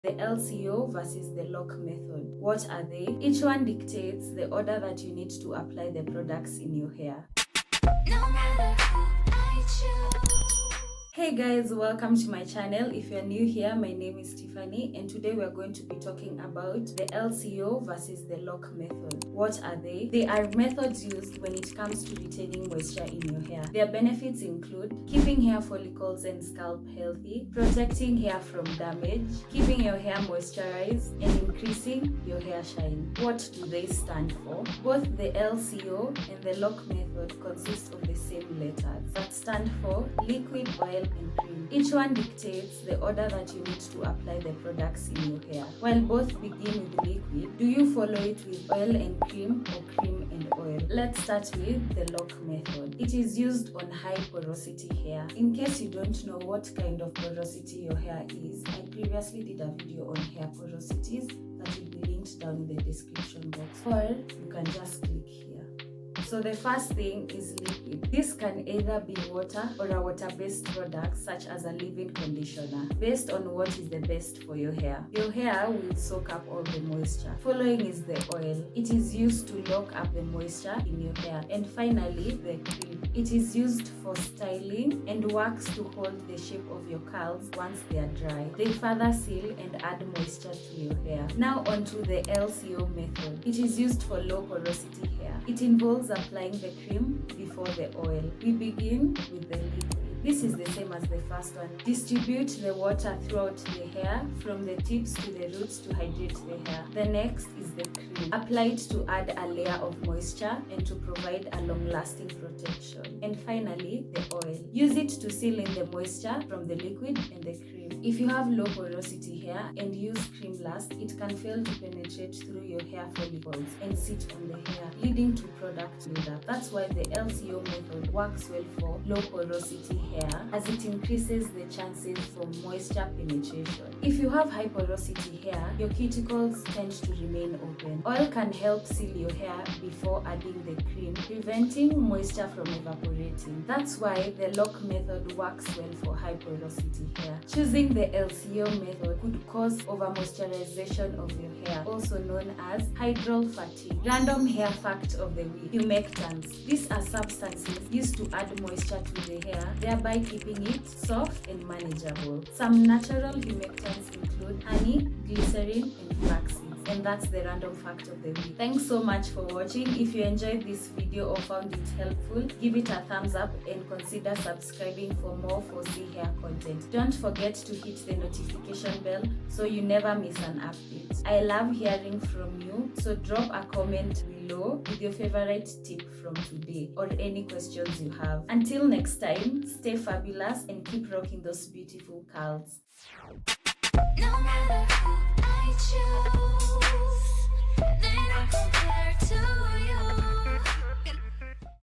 The LCO versus the LOC method. What are they? Each one dictates the order that you need to apply the products in your hair. No matter who I choose. Hey guys, welcome to my channel. If you're new here, my name is Tiffany and today we're going to be talking about the LCO versus the LOC method. What are they? They are methods used when it comes to retaining moisture in your hair. Their benefits include keeping hair follicles and scalp healthy, protecting hair from damage, keeping your hair moisturized, and increasing your hair shine. What do they stand for? Both the LCO and the LOC method consist of the same letters that stand for liquid, oil, and cream. Each one dictates the order that you need to apply the products in your hair. While both begin with liquid, do you follow it with oil and cream or cream and oil? Let's start with the LOC method. It is used on high porosity hair. In case you don't know what kind of porosity your hair is, I previously did a video on hair porosities that will be linked down in the description box, or you can just click here. So the first thing is liquid. This can either be water or a water-based product such as a leave-in conditioner, based on what is the best for your hair. Your hair will soak up all the moisture. Following is the oil. It is used to lock up the moisture in your hair. And finally, the cream. It is used for styling and works to hold the shape of your curls once they are dry. They further seal and add moisture to your hair. Now onto the LCO method. It is used for low porosity hair. It involves applying the cream before the oil. We begin with the liquid. This is the same as the first one. Distribute the water throughout the hair from the tips to the roots to hydrate the hair. The next is the cream. Apply it to add a layer of moisture and to provide a long-lasting protection. And finally, the oil. Use it to seal in the moisture from the liquid and the cream. If you have low porosity hair and use cream last, it can fail to penetrate through your hair follicles and sit on the hair, leading to product buildup. That's why the LCO method works well for low porosity hair, as it increases the chances for moisture penetration. If you have high porosity hair, your cuticles tend to remain open. Oil can help seal your hair before adding the cream, preventing moisture from evaporating. That's why the LOC method works well for high porosity hair. Choosing the LCO method could cause over-moisturization of your hair, also known as hydral fatigue. Random hair fact of the week: humectants. These are substances used to add moisture to the hair, thereby keeping it soft and manageable. Some natural humectants include honey, glycerin, and flaxseed. And that's the random fact of the week. Thanks so much for watching. If you enjoyed this video or found it helpful, give it a thumbs up and consider subscribing for more 4C hair content. Don't forget to hit the notification bell so you never miss an update. I love hearing from you, so drop a comment below with your favorite tip from today or any questions you have. Until next time, stay fabulous and keep rocking those beautiful curls. No matter who I choose.